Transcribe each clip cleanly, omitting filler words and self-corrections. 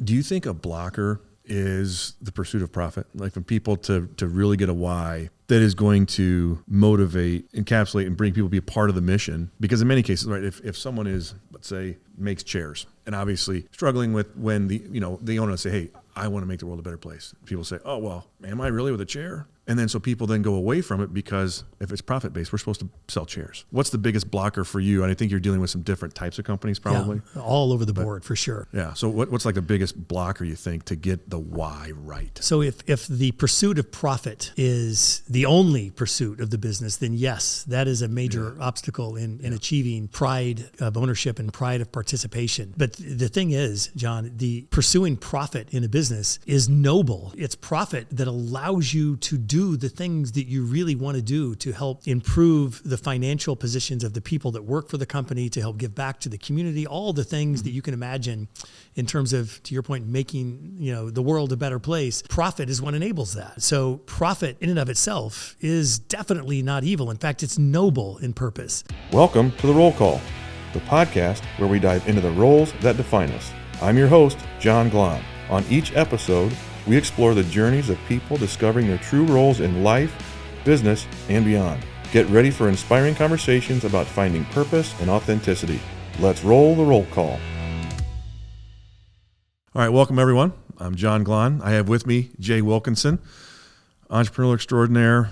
Do you think a blocker is the pursuit of profit? Like for people to really get a why that is going to motivate, encapsulate, and bring people to be a part of the mission? Because in many cases, right, if someone is, let's say, makes chairs and obviously struggling with when the owner say, hey, I want to make the world a better place. People say, oh, well, am I really with a chair? And then so people then go away from it because if it's profit-based, we're supposed to sell chairs. What's the biggest blocker for you? And I think you're dealing with some different types of companies probably. Yeah, all over the board for sure. Yeah. So what's like the biggest blocker you think to get the why right? So if the pursuit of profit is the only pursuit of the business, then yes, that is a major obstacle in achieving pride of ownership and pride of participation. But the thing is, John, the pursuing profit in a business is noble. It's profit that allows you to do the things that you really want to do to help improve the financial positions of the people that work for the company, to help give back to the community, all the things that you can imagine in terms of, to your point, making the world a better place. Profit is what enables that. So profit in and of itself is definitely not evil. In fact, it's noble in purpose. Welcome to The Roll Call, the podcast where we dive into the roles that define us. I'm your host, John Glahn. On each episode, we explore the journeys of people discovering their true roles in life, business, and beyond. Get ready for inspiring conversations about finding purpose and authenticity. Let's roll the roll call. All right, welcome everyone. I'm John Glahn. I have with me Jay Wilkinson, entrepreneurial extraordinaire,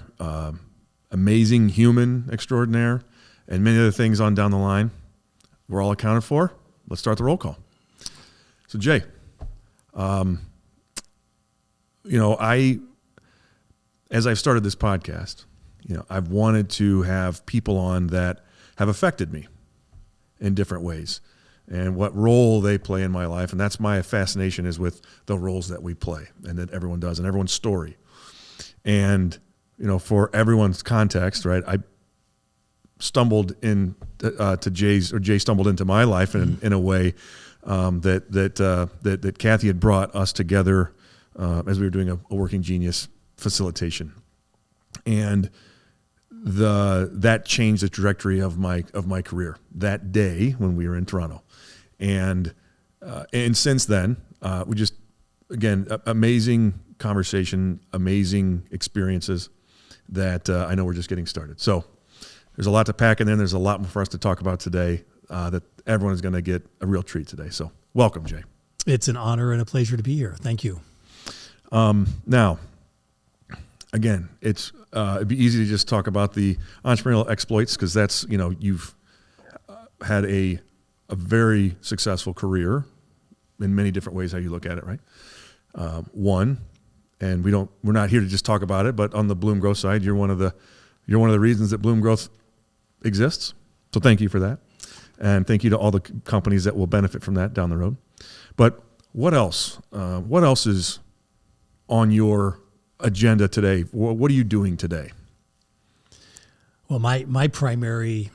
amazing human extraordinaire, and many other things on down the line. We're all accounted for. Let's start the roll call. So Jay, as I've started this podcast, I've wanted to have people on that have affected me in different ways and what role they play in my life. And that's my fascination, is with the roles that we play and that everyone does and everyone's story. And, for everyone's context, right, I stumbled in to Jay's, or Jay stumbled into my life in a way that Kathy had brought us together as we were doing a Working Genius facilitation, and that changed the trajectory of my career that day when we were in Toronto, and since then we just, again, amazing conversation, amazing experiences that I know we're just getting started. So there's a lot to pack in there. There's a lot more for us to talk about today that everyone is going to get a real treat today. So welcome, Jay. It's an honor and a pleasure to be here. Thank you. Now, again, it'd be easy to just talk about the entrepreneurial exploits, because that's, you've had a very successful career in many different ways, how you look at it, right? One, and we're not here to just talk about it, but on the Bloom Growth side, you're one of the reasons that Bloom Growth exists. So thank you for that. And thank you to all the companies that will benefit from that down the road. But what else? What else is on your agenda today? What are you doing today? Well, my primary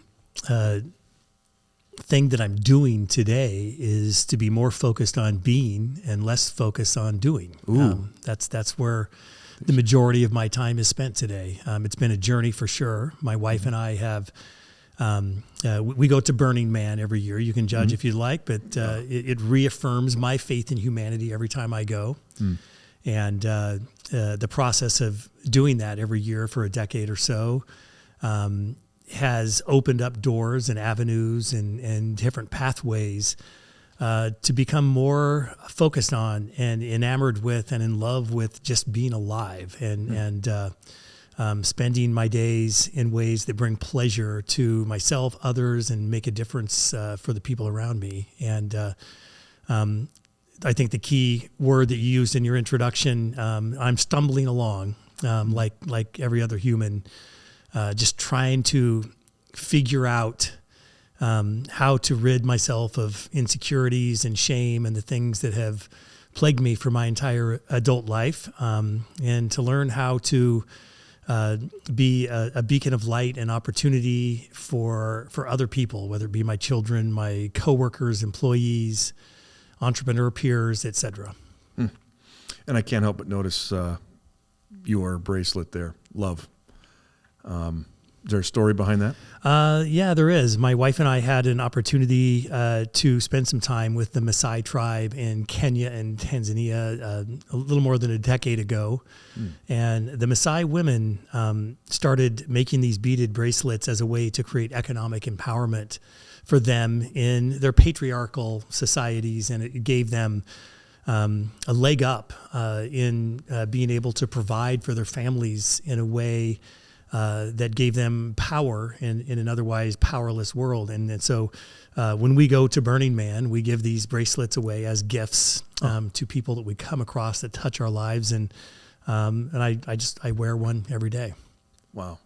thing that I'm doing today is to be more focused on being and less focused on doing. That's where the majority of my time is spent today. It's been a journey for sure. My wife and I have, we go to Burning Man every year. You can judge if you'd like, but it reaffirms my faith in humanity every time I go. And the process of doing that every year for a decade or so has opened up doors and avenues and different pathways to become more focused on and enamored with and in love with just being alive and spending my days in ways that bring pleasure to myself, others, and make a difference for the people around me. And I think the key word that you used in your introduction, I'm stumbling along like every other human, just trying to figure out how to rid myself of insecurities and shame and the things that have plagued me for my entire adult life, and to learn how to be a beacon of light and opportunity for other people, whether it be my children, my coworkers, employees, entrepreneur peers, etc. And I can't help but notice your bracelet there, love. there a story behind that? Yeah, there is. My wife and I had an opportunity to spend some time with the Maasai tribe in Kenya and Tanzania a little more than a decade ago. And the Maasai women started making these beaded bracelets as a way to create economic empowerment for them in their patriarchal societies, and it gave them a leg up in being able to provide for their families in a way that gave them power in an otherwise powerless world. And so when we go to Burning Man, we give these bracelets away as gifts to people that we come across that touch our lives. And I wear one every day. Wow.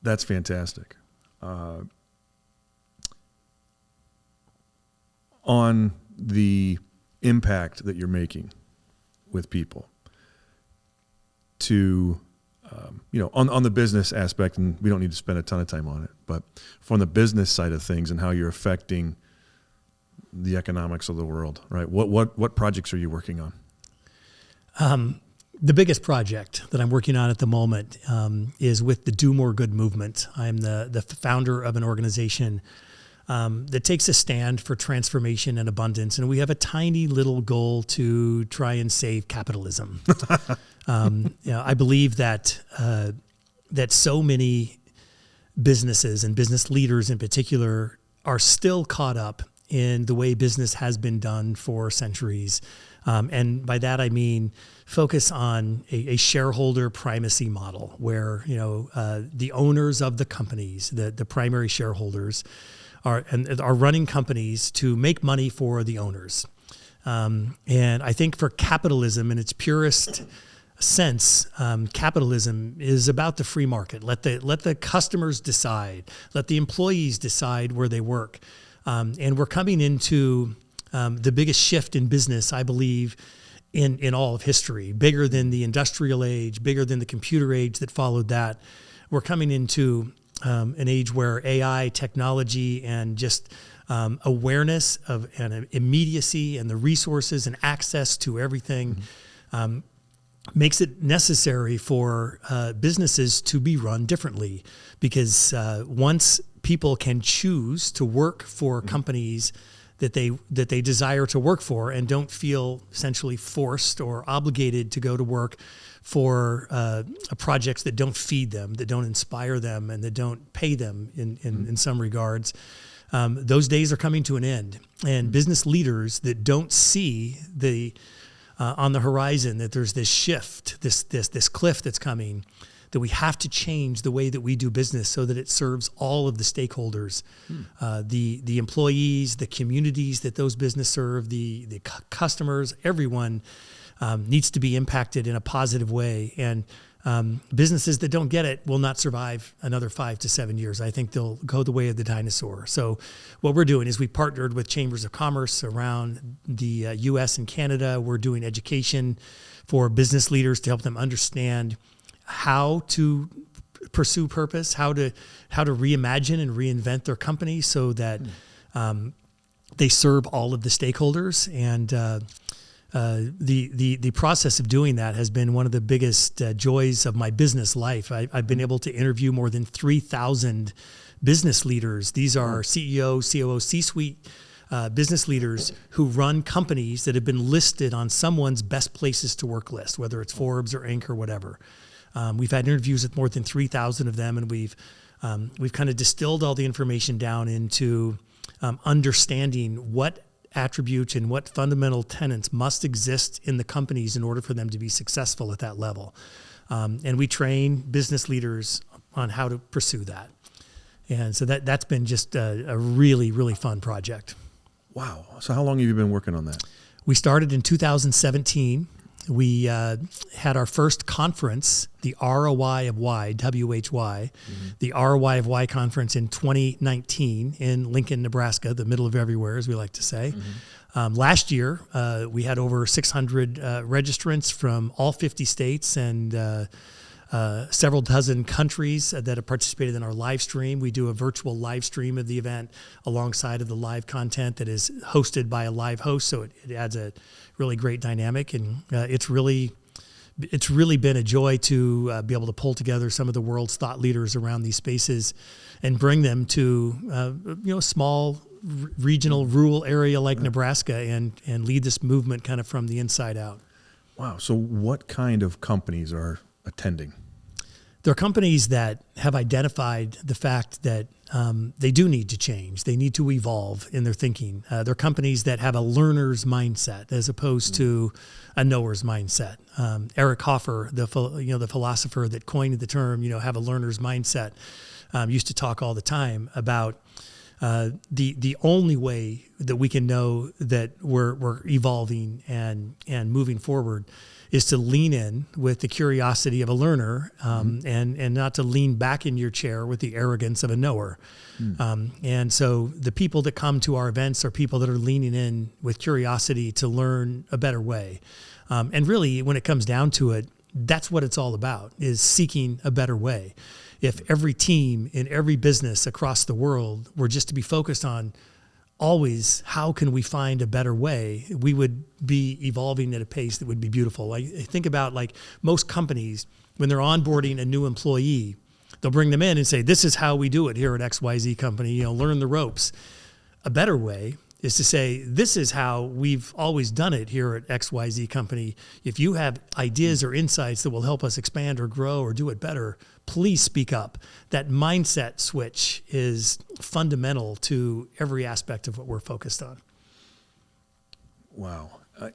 That's fantastic. On the impact that you're making with people to, on the business aspect, and we don't need to spend a ton of time on it, but from the business side of things and how you're affecting the economics of the world, right? What projects are you working on? The biggest project that I'm working on at the moment is with the Do More Good movement. I'm the founder of an organization that takes a stand for transformation and abundance. And we have a tiny little goal to try and save capitalism. I believe that so many businesses and business leaders in particular are still caught up in the way business has been done for centuries. And by that, I mean focus on a shareholder primacy model where, the owners of the companies, the primary shareholders, are running companies to make money for the owners. And I think for capitalism in its purest sense, capitalism is about the free market. Let the customers decide. Let the employees decide where they work. And we're coming into the biggest shift in business, I believe, in all of history, bigger than the industrial age, bigger than the computer age that followed that. We're coming into an age where AI, technology, and just awareness of and immediacy and the resources and access to everything makes it necessary for businesses to be run differently. Because once people can choose to work for companies that they desire to work for and don't feel essentially forced or obligated to go to work for projects that don't feed them, that don't inspire them, and that don't pay them in some regards, those days are coming to an end. And business leaders that don't see on the horizon that there's this shift, this cliff that's coming, that we have to change the way that we do business so that it serves all of the stakeholders, the employees, the communities that those businesses serve, the customers, everyone needs to be impacted in a positive way. And businesses that don't get it will not survive another 5 to 7 years. I think they'll go the way of the dinosaur. So what we're doing is we partnered with chambers of commerce around the U.S. and Canada. We're doing education for business leaders to help them understand how to pursue purpose, how to reimagine and reinvent their company so that they serve all of the stakeholders. And the process of doing that has been one of the biggest joys of my business life. I've been able to interview more than 3,000 business leaders. These are CEO, COO, C-suite business leaders who run companies that have been listed on someone's best places to work list, whether it's Forbes or Inc. or whatever. We've had interviews with more than 3,000 of them, and we've kind of distilled all the information down into understanding what attributes and what fundamental tenets must exist in the companies in order for them to be successful at that level. And we train business leaders on how to pursue that. And so that's been just a really, really fun project. Wow. So how long have you been working on that? We started in 2017. We had our first conference, the ROI of Y, WHY, the ROI of Y conference in 2019 in Lincoln, Nebraska, the middle of everywhere, as we like to say. Last year, we had over 600 registrants from all 50 states and several dozen countries that have participated in our live stream. We do a virtual live stream of the event alongside of the live content that is hosted by a live host, so it adds a really great dynamic, and it's really it's really been a joy to be able to pull together some of the world's thought leaders around these spaces and bring them to a small regional rural area like Nebraska and lead this movement kind of from the inside out. Wow. So what kind of companies are attending? There are companies that have identified the fact that they do need to change. They need to evolve in their thinking. There are companies that have a learner's mindset as opposed to a knower's mindset. Eric Hoffer, the philosopher that coined the term, have a learner's mindset, used to talk all the time about the only way that we can know that we're evolving and moving forward is to lean in with the curiosity of a learner, and not to lean back in your chair with the arrogance of a knower. And so the people that come to our events are people that are leaning in with curiosity to learn a better way. And really, when it comes down to it, that's what it's all about, is seeking a better way. If every team in every business across the world were just to be focused on always how can we find a better way, we would be evolving at a pace that would be beautiful. I think about like most companies, when they're onboarding a new employee, they'll bring them in and say, this is how we do it here at XYZ company, learn the ropes. A better way is to say, this is how we've always done it here at XYZ company. If you have ideas or insights that will help us expand or grow or do it better, please speak up. That mindset switch is fundamental to every aspect of what we're focused on. Wow. I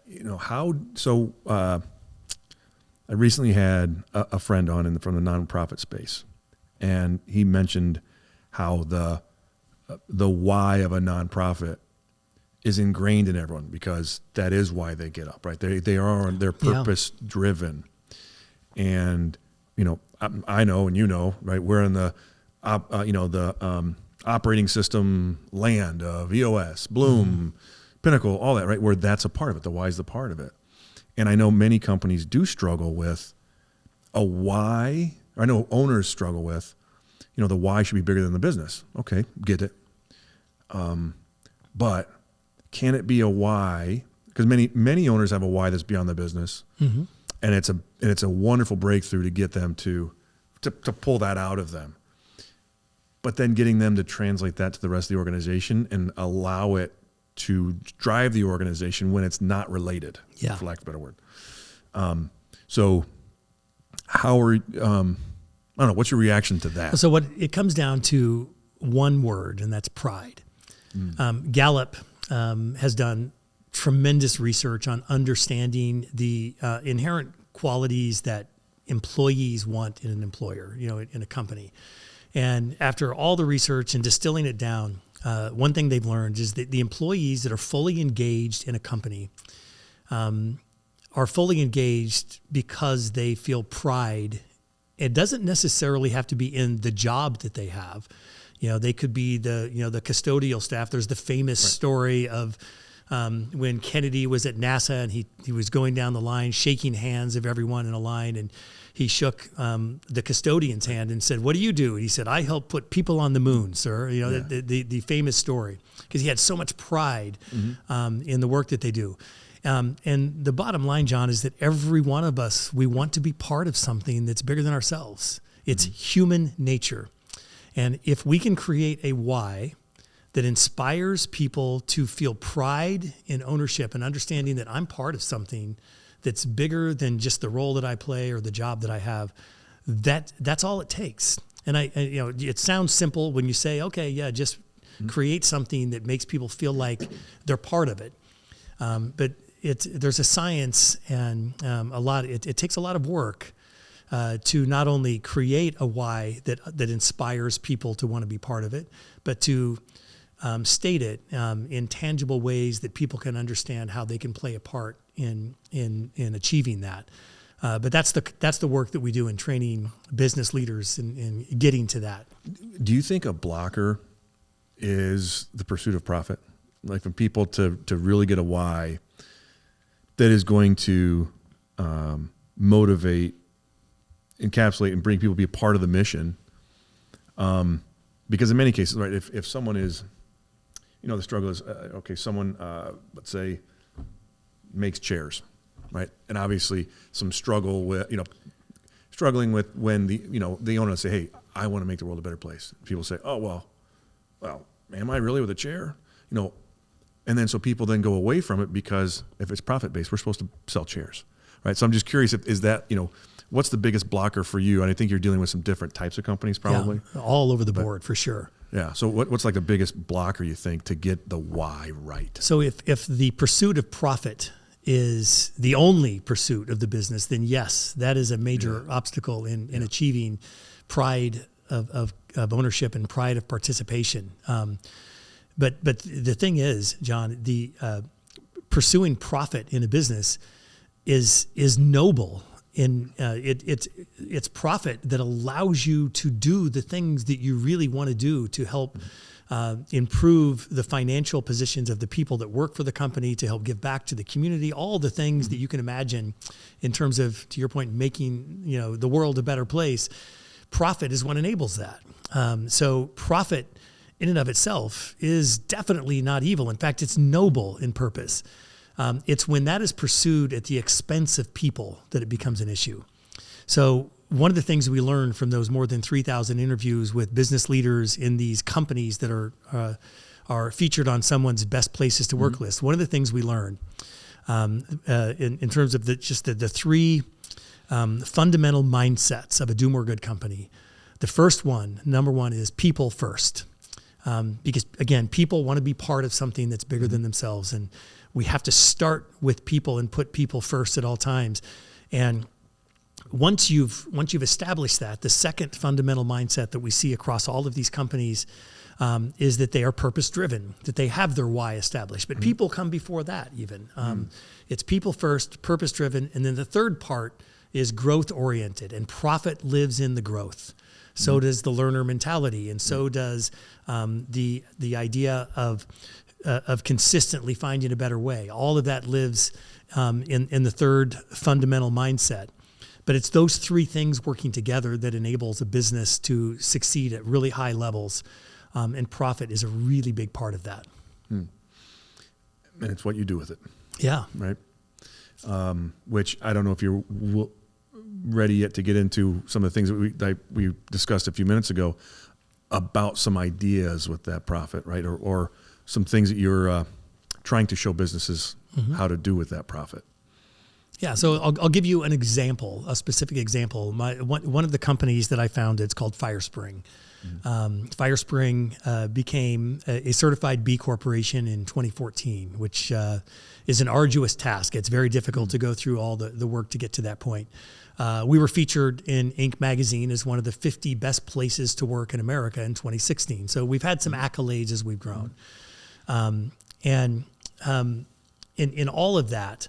recently had a friend on from the nonprofit space, and he mentioned how the why of a nonprofit is ingrained in everyone, because that is why they get up, right? They're purpose driven. And, I know, and right, we're in the operating system land of EOS, Bloom, Pinnacle, all that, right? Where that's a part of it. The why is the part of it. And I know many companies do struggle with a why. I know owners struggle with, the why should be bigger than the business. Okay, get it. But can it be a why? Because many owners have a why that's beyond the business, and it's a wonderful breakthrough to get them to pull that out of them. But then getting them to translate that to the rest of the organization and allow it to drive the organization when it's not related, for lack of a better word. So how are I don't know, what's your reaction to that? So what it comes down to one word, and that's pride. Gallup has done tremendous research on understanding the inherent qualities that employees want in an employer, in a company. And after all the research and distilling it down, one thing they've learned is that the employees that are fully engaged in a company are fully engaged because they feel pride. It doesn't necessarily have to be in the job that they have. They could be the custodial staff. There's the famous story of when Kennedy was at NASA and he was going down the line, shaking hands of everyone in a line, and he shook the custodian's hand and said, "What do you do?" And he said, "I help put people on the moon, sir." The famous story, because he had so much pride in the work that they do. And the bottom line, John, is that every one of us, we want to be part of something that's bigger than ourselves. It's human nature. And if we can create a why that inspires people to feel pride in ownership and understanding that I'm part of something that's bigger than just the role that I play or the job that I have, that's all it takes. And it sounds simple when you say, okay, just create something that makes people feel like they're part of it. But there's a science and it takes a lot of work to not only create a why that inspires people to want to be part of it, but to state it in tangible ways that people can understand how they can play a part in achieving that. But that's the work that we do in training business leaders in getting to that. Do you think a blocker is the pursuit of profit? Like for people to really get a why that is going to motivate, encapsulate, and bring people to be a part of the mission. Because in many cases, right, if someone is, the struggle is, someone, let's say, makes chairs, right? And obviously some struggling with when the owner say, hey, I want to make the world a better place. People say, oh, well, am I really with a chair? And then so people then go away from it because if it's profit-based, we're supposed to sell chairs, right? So I'm just curious, is that, what's the biggest blocker for you? And I think you're dealing with some different types of companies probably. Yeah, all over the board for sure. Yeah. So what's like the biggest blocker you think to get the why right? So if the pursuit of profit is the only pursuit of the business, then yes, that is a major obstacle in achieving pride of ownership and pride of participation. But the thing is, John, the pursuing profit in a business is noble. It's profit that allows you to do the things that you really want to do to help improve the financial positions of the people that work for the company, to help give back to the community, all the things that you can imagine in terms of, to your point, making the world a better place. Profit is what enables that. So profit in and of itself is definitely not evil. In fact, it's noble in purpose. It's when that is pursued at the expense of people that it becomes an issue. So one of the things we learned from those more than 3,000 interviews with business leaders in these companies that are featured on someone's best places to work list, one of the things we learned in terms of the three fundamental mindsets of a do more good company. The first one, number one, is people first. Because again, people want to be part of something that's bigger than themselves, and we have to start with people and put people first at all times. And once you've established that, the second fundamental mindset that we see across all of these companies is that they are purpose driven, that they have their why established. But people come before that even. It's people first, purpose driven, and then the third part is growth oriented, and profit lives in the growth. So does the learner mentality, and so does the idea of consistently finding a better way. All of that lives in the third fundamental mindset. But it's those three things working together that enables a business to succeed at really high levels, and profit is a really big part of that. And it's what you do with it. Yeah. Right. Which I don't know if you're ready yet to get into some of the things that we discussed a few minutes ago about some ideas with that profit, right? Or some things that you're trying to show businesses how to do with that profit. Yeah, so I'll give you an example, a specific example. One of the companies that I founded, it's called FireSpring. FireSpring became a certified B Corporation in 2014, which is an arduous task. It's very difficult to go through all the work to get to that point. We were featured in Inc. magazine as one of the 50 best places to work in America in 2016. So we've had some accolades as we've grown. In all of that,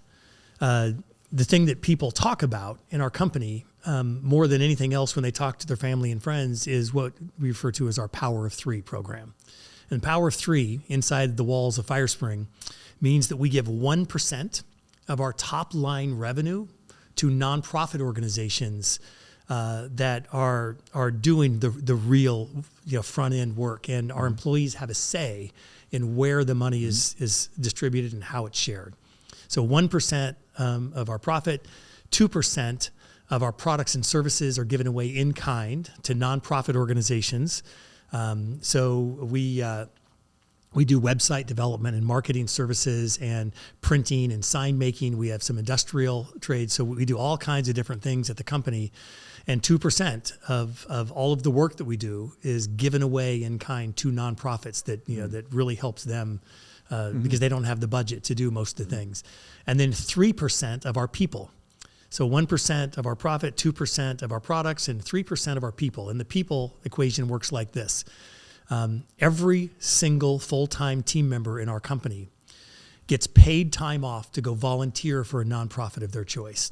the thing that people talk about in our company more than anything else when they talk to their family and friends is what we refer to as our Power of Three program. And Power of Three inside the walls of FireSpring means that we give 1% of our top line revenue to nonprofit organizations that are doing the real front end work, and our employees have a say in where the money is distributed and how it's shared. So 1% of our profit, 2% of our products and services are given away in kind to nonprofit organizations. So we do website development and marketing services and printing and sign making. We have some industrial trades. So we do all kinds of different things at the company. And 2% of all of the work that we do is given away in kind to nonprofits that that really helps them because they don't have the budget to do most of the things. And then 3% of our people. So 1% of our profit, 2% of our products, and 3% of our people. And the people equation works like this. Every single full-time team member in our company gets paid time off to go volunteer for a nonprofit of their choice.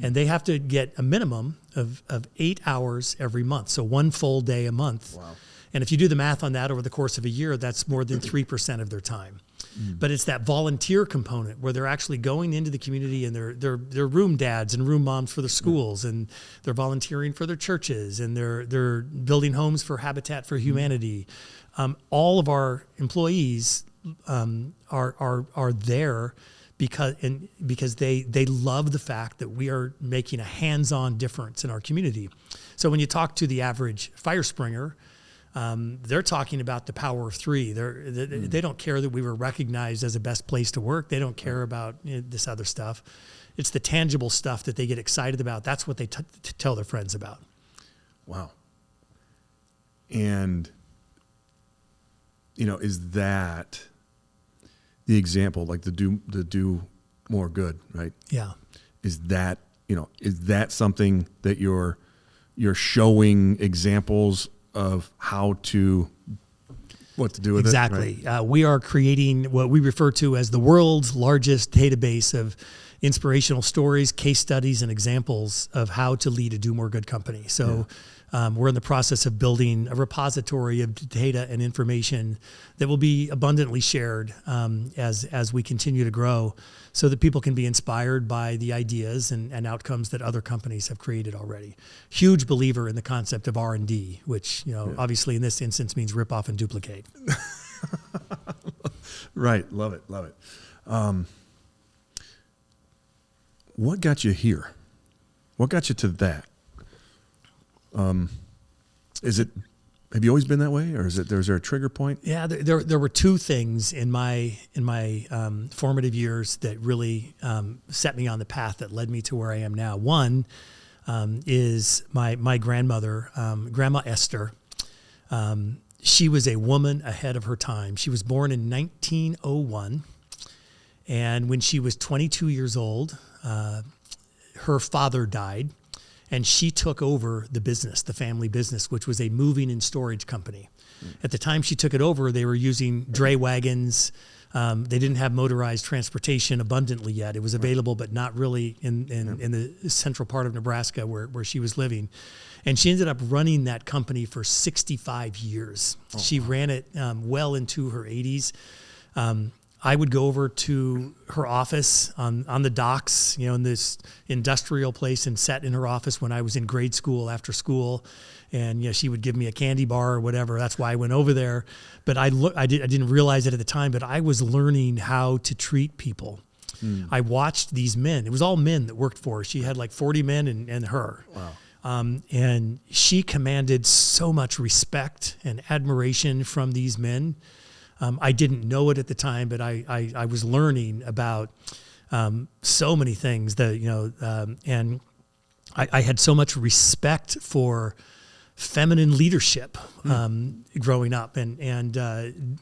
And they have to get a minimum of 8 hours every month. So 1 full day a month. Wow. And if you do the math on that over the course of a year, that's more than 3% of their time. But it's that volunteer component where they're actually going into the community and they're room dads and room moms for their schools, and they're volunteering for their churches, and they're building homes for Habitat for Humanity. All of our employees are there because they love the fact that we are making a hands-on difference in our community. So when you talk to the average fire springer, they're talking about the power of three. They don't care that we were recognized as the best place to work. They don't care about this other stuff. It's the tangible stuff that they get excited about. That's what they tell their friends about. Wow. And, is that the example, like the do more good, right? Yeah. Is that something that you're showing examples of what to do with exactly. it? Right? We are creating what we refer to as the world's largest database of inspirational stories, case studies, and examples of how to lead a do more good company. So we're in the process of building a repository of data and information that will be abundantly shared as we continue to grow, so that people can be inspired by the ideas and outcomes that other companies have created already. Huge believer in the concept of R&D, which obviously in this instance means rip off and duplicate. Right, love it. What got you here? What got you to that? Have you always been that way, or is there a trigger point? Yeah, there were two things in my formative years that really set me on the path that led me to where I am now. One is my grandmother, Grandma Esther. She was a woman ahead of her time. She was born in 1901, and when she was 22 years old, her father died. And she took over the business, the family business, which was a moving and storage company. At the time she took it over, they were using dray wagons. They didn't have motorized transportation abundantly yet. It was available, but not really in the central part of Nebraska where she was living. And she ended up running that company for 65 years. She ran it well into her 80s. I would go over to her office on the docks, in this industrial place, and sat in her office when I was in grade school after school. And she would give me a candy bar or whatever. That's why I went over there. But I didn't realize it at the time, but I was learning how to treat people. I watched these men. It was all men that worked for her. She had like 40 men and her. Wow. And she commanded so much respect and admiration from these men. I didn't know it at the time, but I was learning about so many things that, and I had so much respect for feminine leadership growing up, and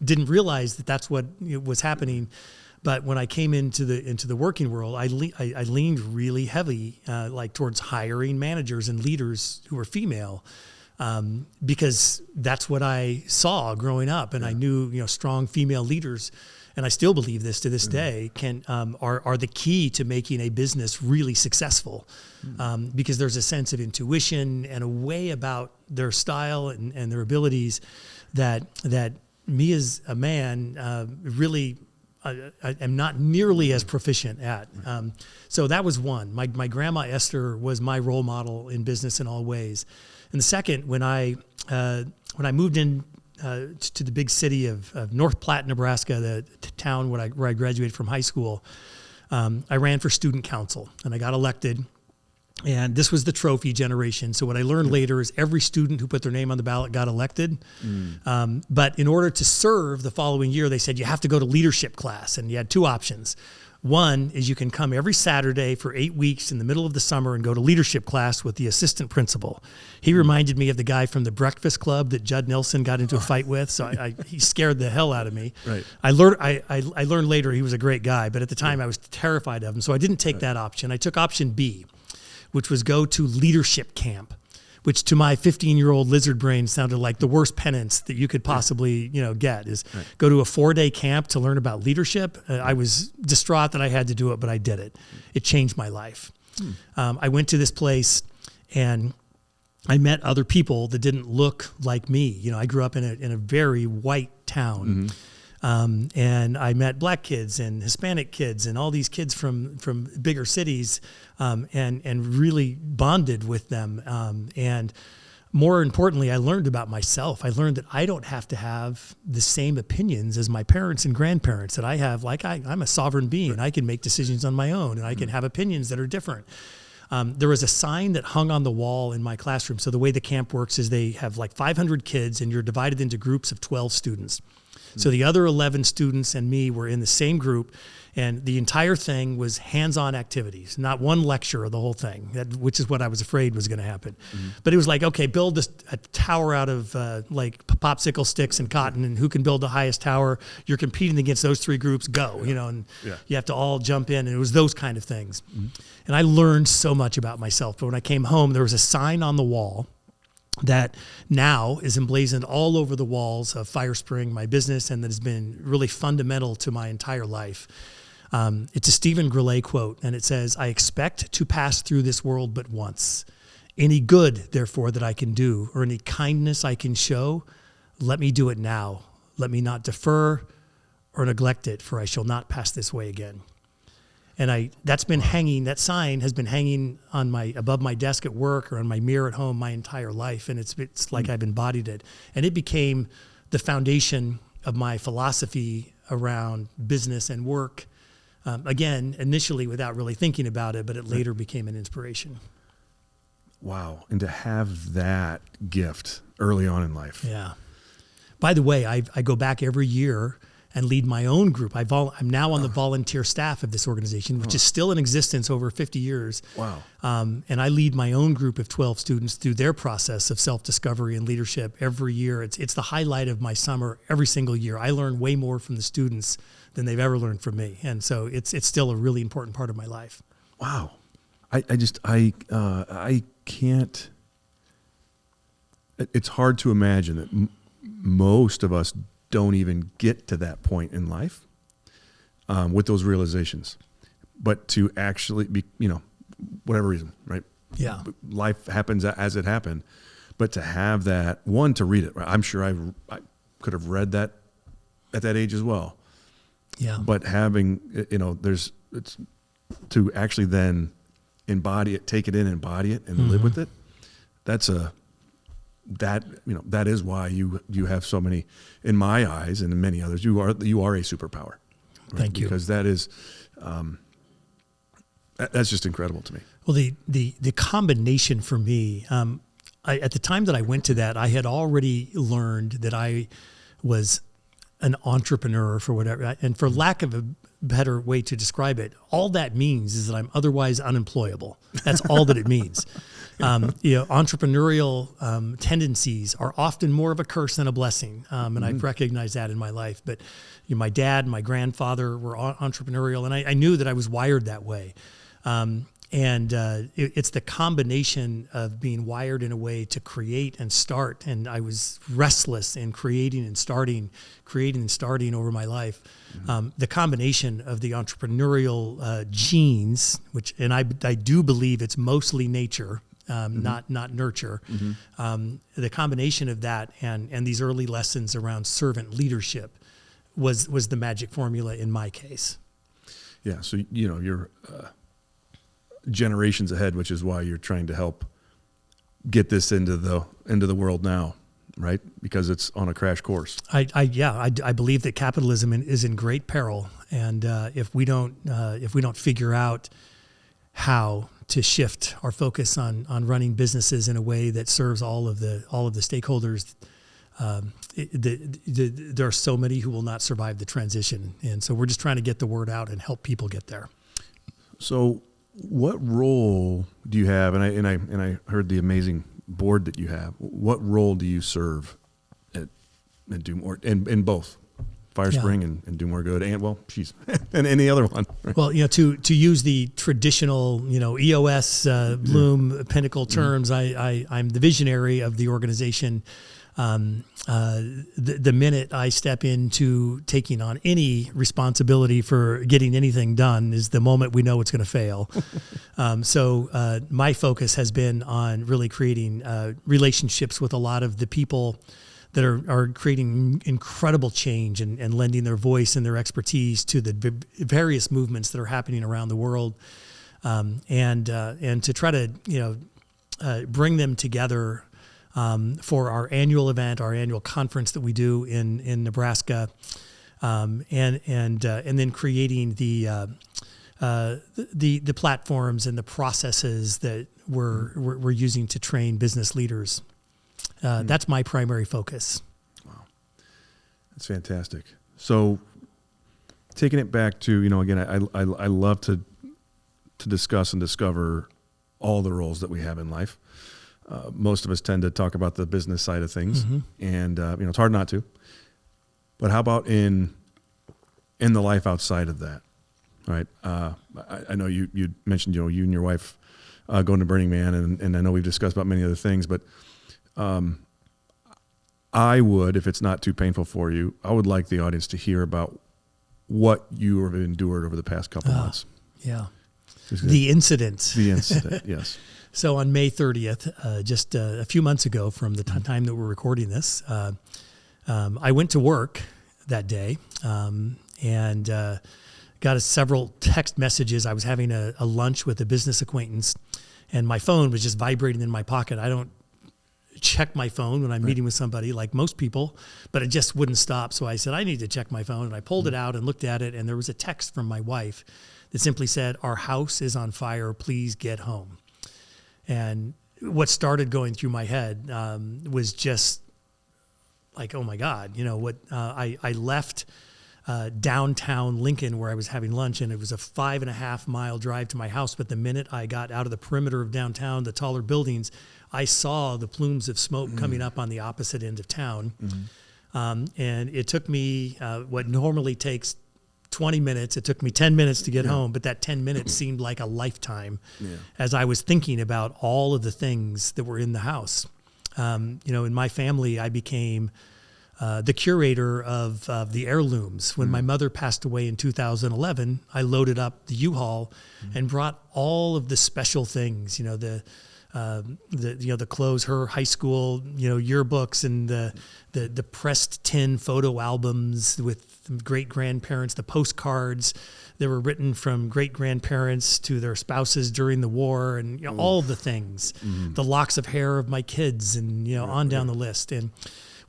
didn't realize that that's what was happening. But when I came into the working world, I leaned really heavy like towards hiring managers and leaders who were female. Because that's what I saw growing up, and I knew strong female leaders, and I still believe this to this day are the key to making a business really successful, because there's a sense of intuition and a way about their style and their abilities that me as a man really I am not nearly as proficient at. So that was one. My grandma Esther was my role model in business in all ways. And the second, when I moved in to the big city of North Platte, Nebraska, the town where I graduated from high school, I ran for student council, and I got elected. And this was the trophy generation. So what I learned later is every student who put their name on the ballot got elected. But in order to serve the following year, they said you have to go to leadership class, and you had two options. One is you can come every Saturday for 8 weeks in the middle of the summer and go to leadership class with the assistant principal. He reminded me of the guy from the Breakfast Club that Judd Nelson got into a fight with, so he scared the hell out of me. Right. I learned later he was a great guy, but at the time I was terrified of him, so I didn't take that option. I took option B, which was go to leadership camp, which to my 15-year-old lizard brain sounded like the worst penance that you could possibly, get, is go to a 4-day camp to learn about leadership. I was distraught that I had to do it, but I did it. It changed my life. I went to this place and I met other people that didn't look like me. I grew up in a very white town. And I met black kids and Hispanic kids and all these kids from bigger cities, and really bonded with them. And more importantly, I learned about myself. I learned that I don't have to have the same opinions as my parents and grandparents, that I have, like I'm a sovereign being. I can make decisions on my own, and I can have opinions that are different. There was a sign that hung on the wall in my classroom. So the way the camp works is they have like 500 kids, and you're divided into groups of 12 students. So the other 11 students and me were in the same group, and the entire thing was hands-on activities, not one lecture of the whole thing, which is what I was afraid was going to happen. But it was like, okay, build a tower out of like popsicle sticks and cotton, and who can build the highest tower? You're competing against those three groups, go, and you have to all jump in, and it was those kind of things. And I learned so much about myself. But when I came home, there was a sign on the wall that now is emblazoned all over the walls of Firespring, my business, and that has been really fundamental to my entire life. It's a Stephen Grillet quote, and it says, "I expect to pass through this world but once. Any good, therefore, that I can do, or any kindness I can show, let me do it now. Let me not defer or neglect it, for I shall not pass this way again." And that's been hanging, that sign has been hanging on above my desk at work or on my mirror at home my entire life. And it's like I've embodied it. And it became the foundation of my philosophy around business and work. Again, initially without really thinking about it, but it later became an inspiration. Wow. And to have that gift early on in life. Yeah. By the way, I go back every year and lead my own group. I'm now on the volunteer staff of this organization, which is still in existence over 50 years. Wow. And I lead my own group of 12 students through their process of self-discovery and leadership every year. It's the highlight of my summer every single year. I learn way more from the students than they've ever learned from me. And so it's still a really important part of my life. Wow. I can't, it's hard to imagine that most of us don't even get to that point in life with those realizations. But to actually be, whatever reason, right? Yeah. Life happens as it happened. But to have that, one, to read it, right? I'm sure I could have read that at that age as well. Yeah. But having, it's to actually then embody it, take it in, embody it, and live with it. That is why you have so many, in my eyes and in many others, you are a superpower. Right? Thank you. Because that is, that's just incredible to me. Well, the combination for me, at the time that I went to that, I had already learned that I was an entrepreneur for whatever, and for lack of a better way to describe it, all that means is that I'm otherwise unemployable. That's all that it means. Entrepreneurial tendencies are often more of a curse than a blessing, and I've recognized that in my life. But my dad and my grandfather were entrepreneurial, and I knew that I was wired that way. It's the combination of being wired in a way to create and start. And I was restless in creating and starting over my life. The combination of the entrepreneurial genes, and I do believe it's mostly nature, not nurture. The combination of that and these early lessons around servant leadership was the magic formula in my case. Yeah. So, you're generations ahead, which is why you're trying to help get this into the world now, right? Because it's on a crash course. I believe that capitalism is in great peril, and if we don't figure out how to shift our focus on running businesses in a way that serves all of the stakeholders, there are so many who will not survive the transition, and so we're just trying to get the word out and help people get there. So, what role do you have? And I heard the amazing board that you have. What role do you serve at Do More in both Firespring and Do More Good and and any other one? Right? Well, to use the traditional EOS Bloom Pinnacle terms, I'm the visionary of the organization. The minute I step into taking on any responsibility for getting anything done is the moment we know it's going to fail. So my focus has been on really creating relationships with a lot of the people that are creating incredible change and lending their voice and their expertise to the various movements that are happening around the world, and to try to bring them together for our annual event, our annual conference that we do in Nebraska, and then creating the platforms and the processes that we're using to train business leaders. That's my primary focus. Wow, that's fantastic. So, taking it back to, again, I love to discuss and discover all the roles that we have in life. Most of us tend to talk about the business side of things, and it's hard not to. But how about in the life outside of that? All right. I know you mentioned you and your wife going to Burning Man, and I know we've discussed about many other things, but I would, if it's not too painful for you, I would like the audience to hear about what you have endured over the past couple months. Yeah. The incident. The incident, yes. So on May 30th, just a few months ago from the time that we're recording this, I went to work that day and got several text messages. I was having a lunch with a business acquaintance, and my phone was just vibrating in my pocket. I don't check my phone when I'm meeting with somebody like most people, but it just wouldn't stop. So I said, I need to check my phone. And I pulled it out and looked at it, and there was a text from my wife that simply said, "Our house is on fire. Please get home." And what started going through my head was just like, oh my God, I left downtown Lincoln where I was having lunch, and it was a 5.5 mile drive to my house. But the minute I got out of the perimeter of downtown, the taller buildings, I saw the plumes of smoke coming up on the opposite end of town. And it took me what normally takes 20 minutes. It took me 10 minutes to get home, but that 10 minutes seemed like a lifetime as I was thinking about all of the things that were in the house. In my family, I became the curator of the heirlooms. When my mother passed away in 2011, I loaded up the U-Haul and brought all of the special things, the clothes, her high school, yearbooks, and the pressed tin photo albums with great grandparents, the postcards that were written from great grandparents to their spouses during the war, and all the things, the locks of hair of my kids, and on down the list. And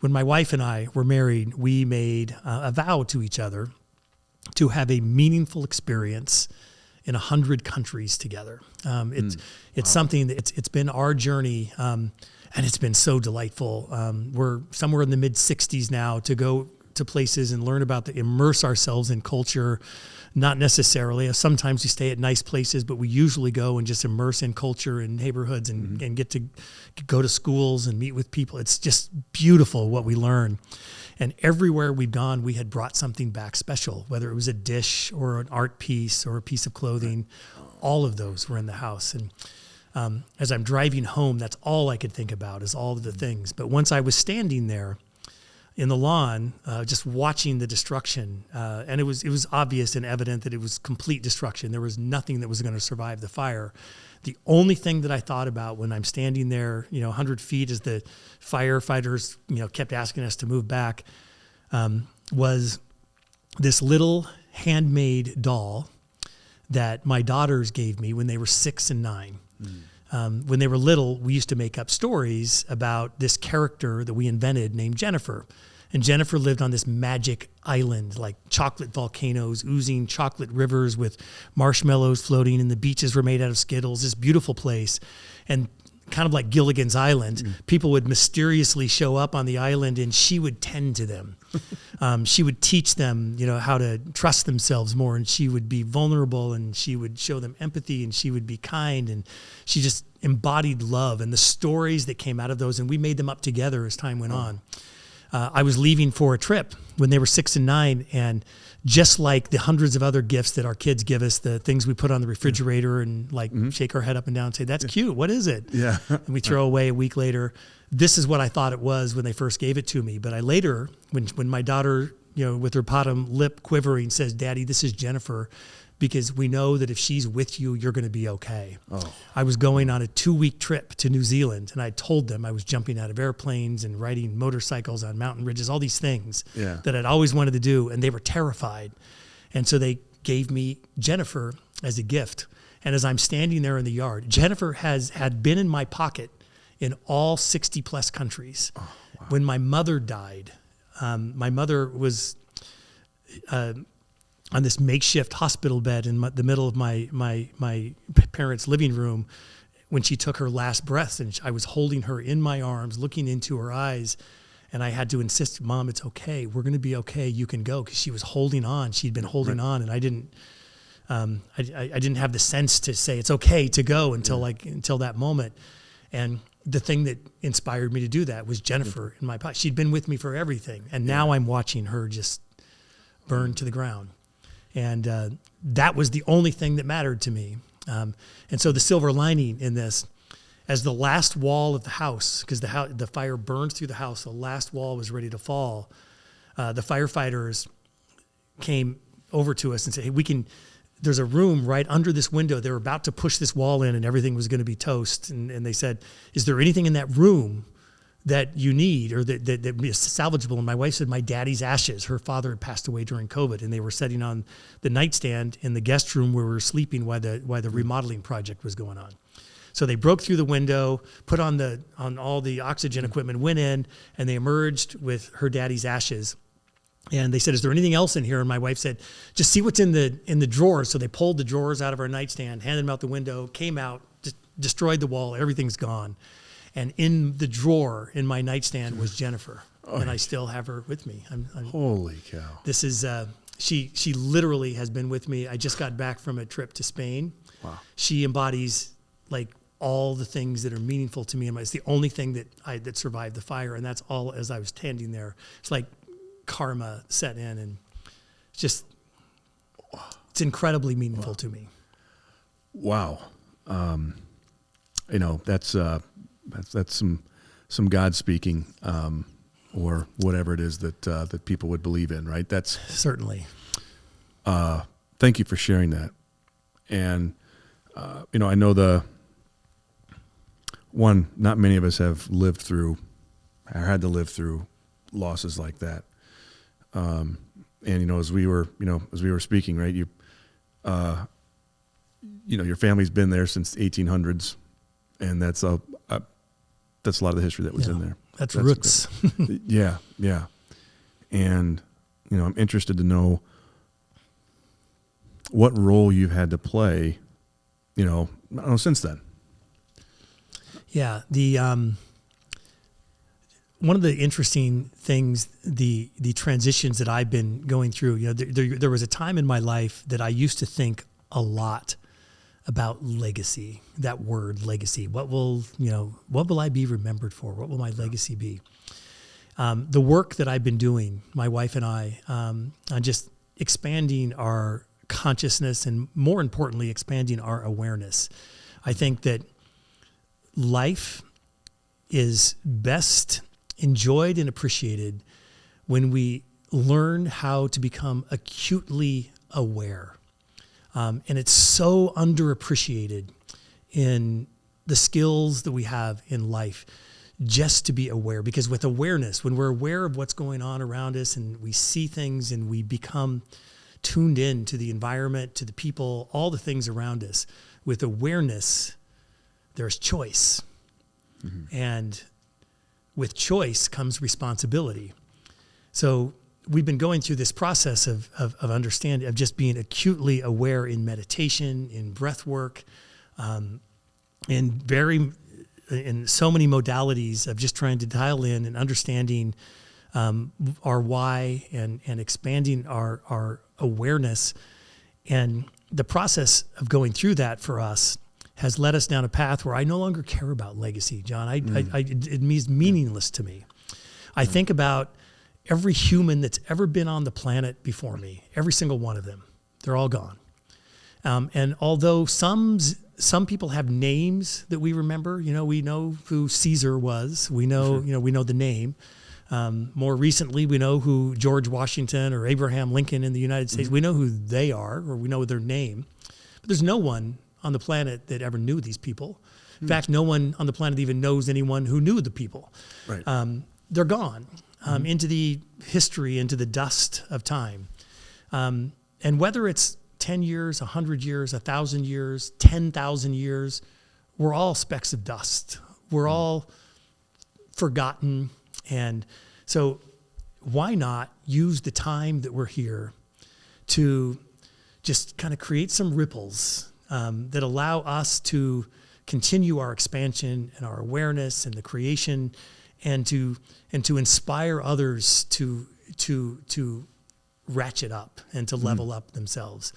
when my wife and I were married, we made a vow to each other to have a meaningful experience in 100 countries together. It's something that it's been our journey, and it's been so delightful. We're somewhere in the mid 60s now to go to places and learn about immerse ourselves in culture. Not necessarily. Sometimes we stay at nice places, but we usually go and just immerse in culture and neighborhoods and get to go to schools and meet with people. It's just beautiful what we learn. And everywhere we've gone, we had brought something back special, whether it was a dish or an art piece or a piece of clothing. All of those were in the house. And as I'm driving home, that's all I could think about is all of the things. But once I was standing there in the lawn, just watching the destruction, and it was obvious and evident that it was complete destruction. There was nothing that was going to survive the fire. The only thing that I thought about when I'm standing there, 100 feet as the firefighters, kept asking us to move back, was this little handmade doll that my daughters gave me when they were 6 and 9. When they were little, we used to make up stories about this character that we invented named Jennifer. And Jennifer lived on this magic island, like chocolate volcanoes, oozing chocolate rivers with marshmallows floating, and the beaches were made out of Skittles, this beautiful place. And kind of like Gilligan's Island, people would mysteriously show up on the island, and she would tend to them. She would teach them, how to trust themselves more, and she would be vulnerable, and she would show them empathy, and she would be kind, and she just embodied love and the stories that came out of those, and we made them up together as time went on. I was leaving for a trip when they were 6 and 9, and just like the hundreds of other gifts that our kids give us, the things we put on the refrigerator and shake our head up and down and say, "That's cute. What is it?" Yeah. And we throw away a week later. This is what I thought it was when they first gave it to me. But I later, when my daughter, with her bottom lip quivering, says, "Daddy, this is Jennifer," because we know that if she's with you, you're going to be okay. Oh. I was going on a 2-week trip to New Zealand, and I told them I was jumping out of airplanes and riding motorcycles on mountain ridges, all these things that I'd always wanted to do, and they were terrified. And so they gave me Jennifer as a gift. And as I'm standing there in the yard, Jennifer had been in my pocket in all 60 plus countries. Oh, wow. When my mother died, my mother was on this makeshift hospital bed in the middle of my parents' living room when she took her last breath, and I was holding her in my arms, looking into her eyes, and I had to insist, Mom, it's okay. We're going to be okay. You can go, because she was holding on. She'd been holding on, and I didn't have the sense to say it's okay to go until that moment. And the thing that inspired me to do that was Jennifer in my pocket. She'd been with me for everything, and now I'm watching her just burn to the ground. And that was the only thing that mattered to me. And so the silver lining in this, as the last wall of the house, because the fire burned through the house, the last wall was ready to fall, the firefighters came over to us and said, hey, there's a room right under this window. They were about to push this wall in and everything was going to be toast. And they said, is there anything in that room that you need or that is salvageable? And my wife said, my daddy's ashes. Her father had passed away during COVID, and they were sitting on the nightstand in the guest room where we were sleeping while the remodeling project was going on. So they broke through the window, put on all the oxygen equipment, went in, and they emerged with her daddy's ashes. And they said, is there anything else in here? And my wife said, just see what's in the drawers. So they pulled the drawers out of our nightstand, handed them out the window, came out, destroyed the wall, everything's gone. And in the drawer in my nightstand was Jennifer, and I still have her with me. Holy cow! This is she literally has been with me. I just got back from a trip to Spain. Wow! She embodies like all the things that are meaningful to me, and it's the only thing that survived the fire, and that's all. As I was standing there, it's like karma set in, and it's incredibly meaningful to me. Wow! That's some God speaking, or whatever it is that people would believe in, right? That's certainly. Thank you for sharing that. And I know not many of us have lived through or had to live through losses like that. And as we were speaking, right, your family's been there since the 1800s. And that's a lot of the history that was in there. That's roots. Yeah. And, I'm interested to know what role you've had to play, since then. Yeah. One of the interesting things, the transitions that I've been going through, there was a time in my life that I used to think a lot about legacy, that word legacy. What will I be remembered for? What will my legacy be? The work that I've been doing, my wife and I, on just expanding our consciousness and more importantly, expanding our awareness. I think that life is best enjoyed and appreciated when we learn how to become acutely aware. And it's so underappreciated in the skills that we have in life, just to be aware. Because with awareness, when we're aware of what's going on around us and we see things and we become tuned in to the environment, to the people, all the things around us, with awareness, there's choice. Mm-hmm. And with choice comes responsibility. So we've been going through this process of understanding, of just being acutely aware in meditation, in breath work, in so many modalities of just trying to dial in and understanding our why and expanding our awareness. And the process of going through that for us has led us down a path where I no longer care about legacy, John. It means meaningless to me. I think about every human that's ever been on the planet before me, every single one of them, they're all gone. And although some people have names that we remember, we know who Caesar was. We know, we know the name. More recently, we know who George Washington or Abraham Lincoln in the United States. Mm-hmm. We know who they are, or we know their name. But there's no one on the planet that ever knew these people. In fact, no one on the planet even knows anyone who knew the people. Right. They're gone. Into the history, into the dust of time. And whether it's 10 years, 100 years, 1,000 years, 10,000 years, we're all specks of dust We're all forgotten. And so why not use the time that we're here to just kind of create some ripples that allow us to continue our expansion and our awareness and the creation, and to inspire others to ratchet up and to level up themselves.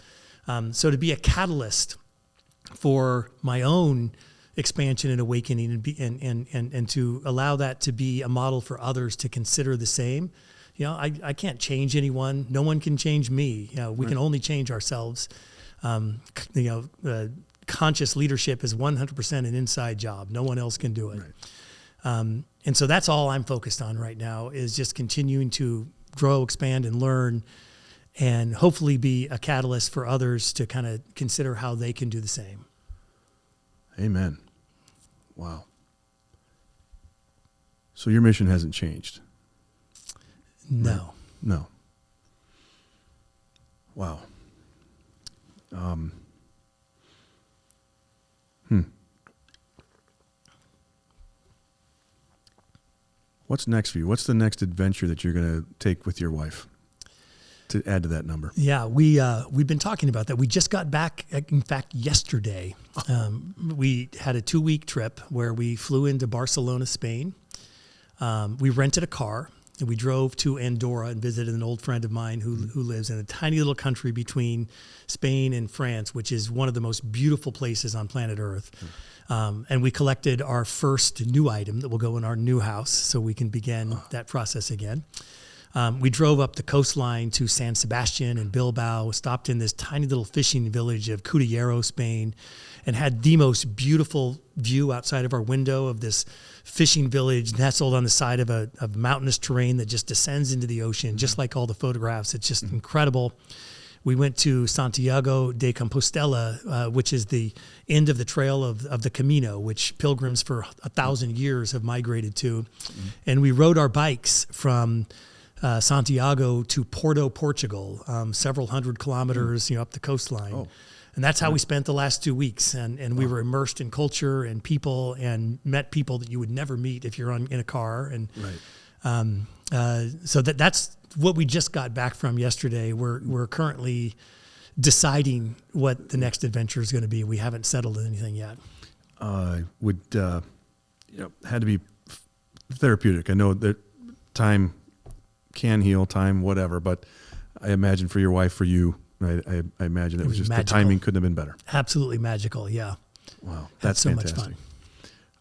So to be a catalyst for my own expansion and awakening, and to allow that to be a model for others to consider the same. You know, I can't change anyone. No one can change me. You know, we can only change ourselves. Conscious leadership is 100% an inside job. No one else can do it. Right. And so that's all I'm focused on right now, is just continuing to grow, expand, and learn, and hopefully be a catalyst for others to kind of consider how they can do the same. Amen. Wow. So your mission hasn't changed? No. Right? No. Wow. What's next for you? What's the next adventure that you're going to take with your wife to add to that number? Yeah, we've been talking about that. We just got back, in fact, yesterday. We had a 2-week trip where we flew into Barcelona, Spain. We rented a car, and we drove to Andorra and visited an old friend of mine who lives in a tiny little country between Spain and France, which is one of the most beautiful places on planet Earth. And we collected our first new item that will go in our new house so we can begin that process again. We drove up the coastline to San Sebastian and Bilbao, stopped in this tiny little fishing village of Cudillero, Spain, and had the most beautiful view outside of our window of this fishing village nestled on the side of a mountainous terrain that just descends into the ocean, just like all the photographs. It's just incredible. We went to Santiago de Compostela, which is the end of the trail of the Camino, which pilgrims for 1,000 years have migrated to. And we rode our bikes from Santiago to Porto, Portugal, several hundred kilometers, up the coastline. And that's how we spent the last 2 weeks. And we were immersed in culture and people, and met people that you would never meet if you're in a car. And so that's what we just got back from yesterday. We're currently deciding what the next adventure is going to be. We haven't settled anything yet. Had to be therapeutic. I know that time can heal, time whatever, but I imagine for your wife, for you, I imagine it was just magical. The timing couldn't have been better. Absolutely magical. Yeah. Wow, that's so fantastic. Much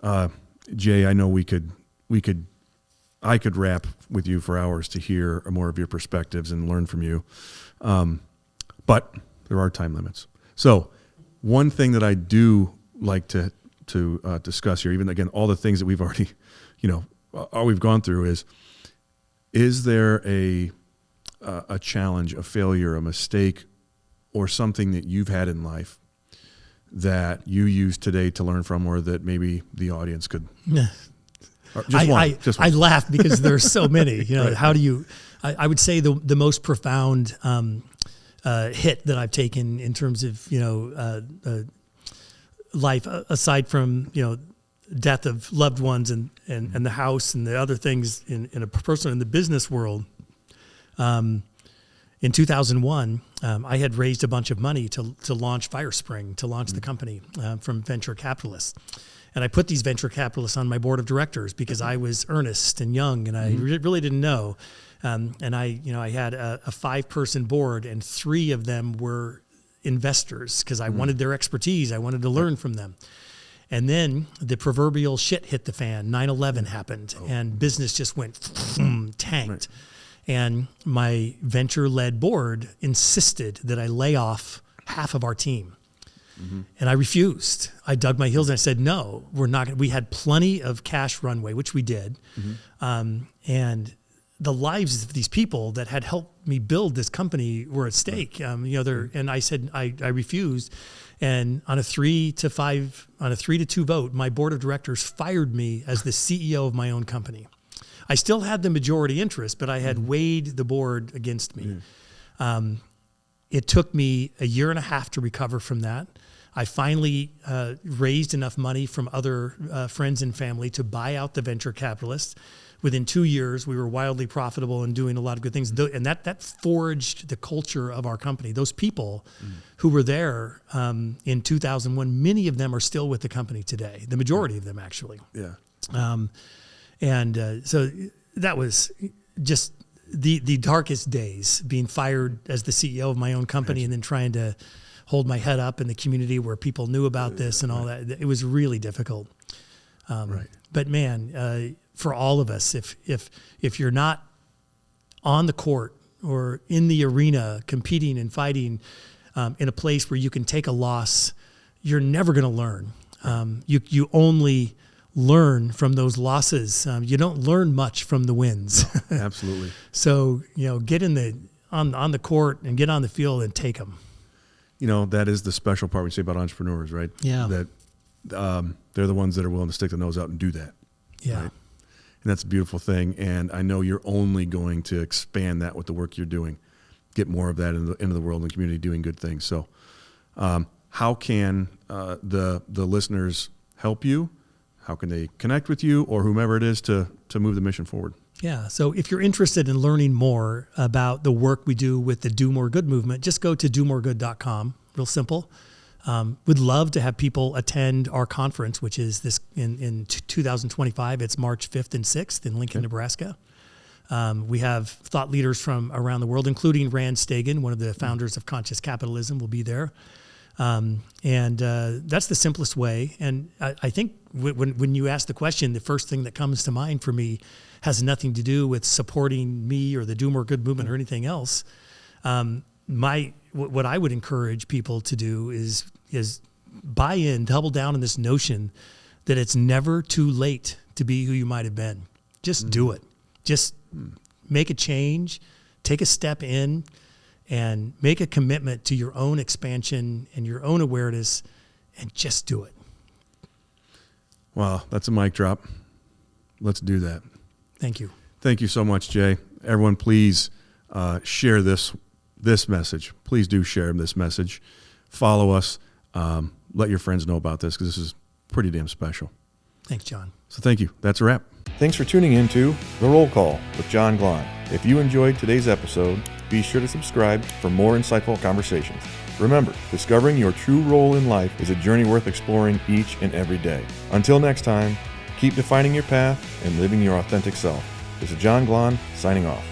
fun. Jay, I know I could rap with you for hours to hear more of your perspectives and learn from you. But there are time limits. So one thing that I do like to discuss here, even again, all the things that we've already, all we've gone through is there a challenge, a failure, a mistake, or something that you've had in life that you use today to learn from, or that maybe the audience could... Just one. I laugh because there's so many. Right. How do you? I would say the most profound hit that I've taken in terms of life, aside from death of loved ones and the house and the other things in a personal, in the business world. In 2001, I had raised a bunch of money to launch FireSpring, to launch the company from venture capitalists. And I put these venture capitalists on my board of directors because I was earnest and young, and I really didn't know. And I had a 5-person board, and 3 of them were investors because I wanted their expertise. I wanted to learn from them. And then the proverbial shit hit the fan. 9/11 happened, and business just went tanked. Right. And my venture-led board insisted that I lay off half of our team. And I refused. I dug my heels and I said, no, we're not. We had plenty of cash runway, which we did. And the lives of these people that had helped me build this company were at stake. And I said, I refused. And on a 3-2 vote, my board of directors fired me as the CEO of my own company. I still had the majority interest, but I had weighed the board against me. It took me a year and a half to recover from that. I finally raised enough money from other friends and family to buy out the venture capitalists. Within 2 years, we were wildly profitable and doing a lot of good things. And that forged the culture of our company. Those people who were there in 2001, many of them are still with the company today. The majority of them, actually. Yeah. So that was just the darkest days, being fired as the CEO of my own company and then trying to hold my head up in the community where people knew about this and all that. It was really difficult. But man, for all of us, if you're not on the court or in the arena competing and fighting in a place where you can take a loss, you're never going to learn. You only learn from those losses. You don't learn much from the wins. Absolutely. So get on the court and get on the field and take them. That is the special part we say about entrepreneurs, right? Yeah. That they're the ones that are willing to stick their nose out and do that. Yeah. Right? And that's a beautiful thing. And I know you're only going to expand that with the work you're doing, get more of that into the world and the community doing good things. So how can the listeners help you? How can they connect with you or whomever it is to move the mission forward? Yeah. So if you're interested in learning more about the work we do with the Do More Good movement, just go to domoregood.com. Real simple. Would love to have people attend our conference, which is this in 2025. It's March 5th and 6th in Lincoln, Nebraska. We have thought leaders from around the world, including Rand Stagen, one of the founders of Conscious Capitalism, will be there. And that's the simplest way. And I think when you ask the question, the first thing that comes to mind for me has nothing to do with supporting me or the Do More Good movement or anything else. What I would encourage people to do is buy in, double down on this notion that it's never too late to be who you might have been. Just do it. Just make a change, take a step in, and make a commitment to your own expansion and your own awareness, and just do it. Wow, that's a mic drop. Let's do that. Thank you. Thank you so much, Jay. Everyone, please share this message. Please do share this message. Follow us. Let your friends know about this because this is pretty damn special. Thanks, John. So thank you. That's a wrap. Thanks for tuning in to The Roll Call with John Glahn. If you enjoyed today's episode, be sure to subscribe for more insightful conversations. Remember, discovering your true role in life is a journey worth exploring each and every day. Until next time, keep defining your path and living your authentic self. This is John Glahn signing off.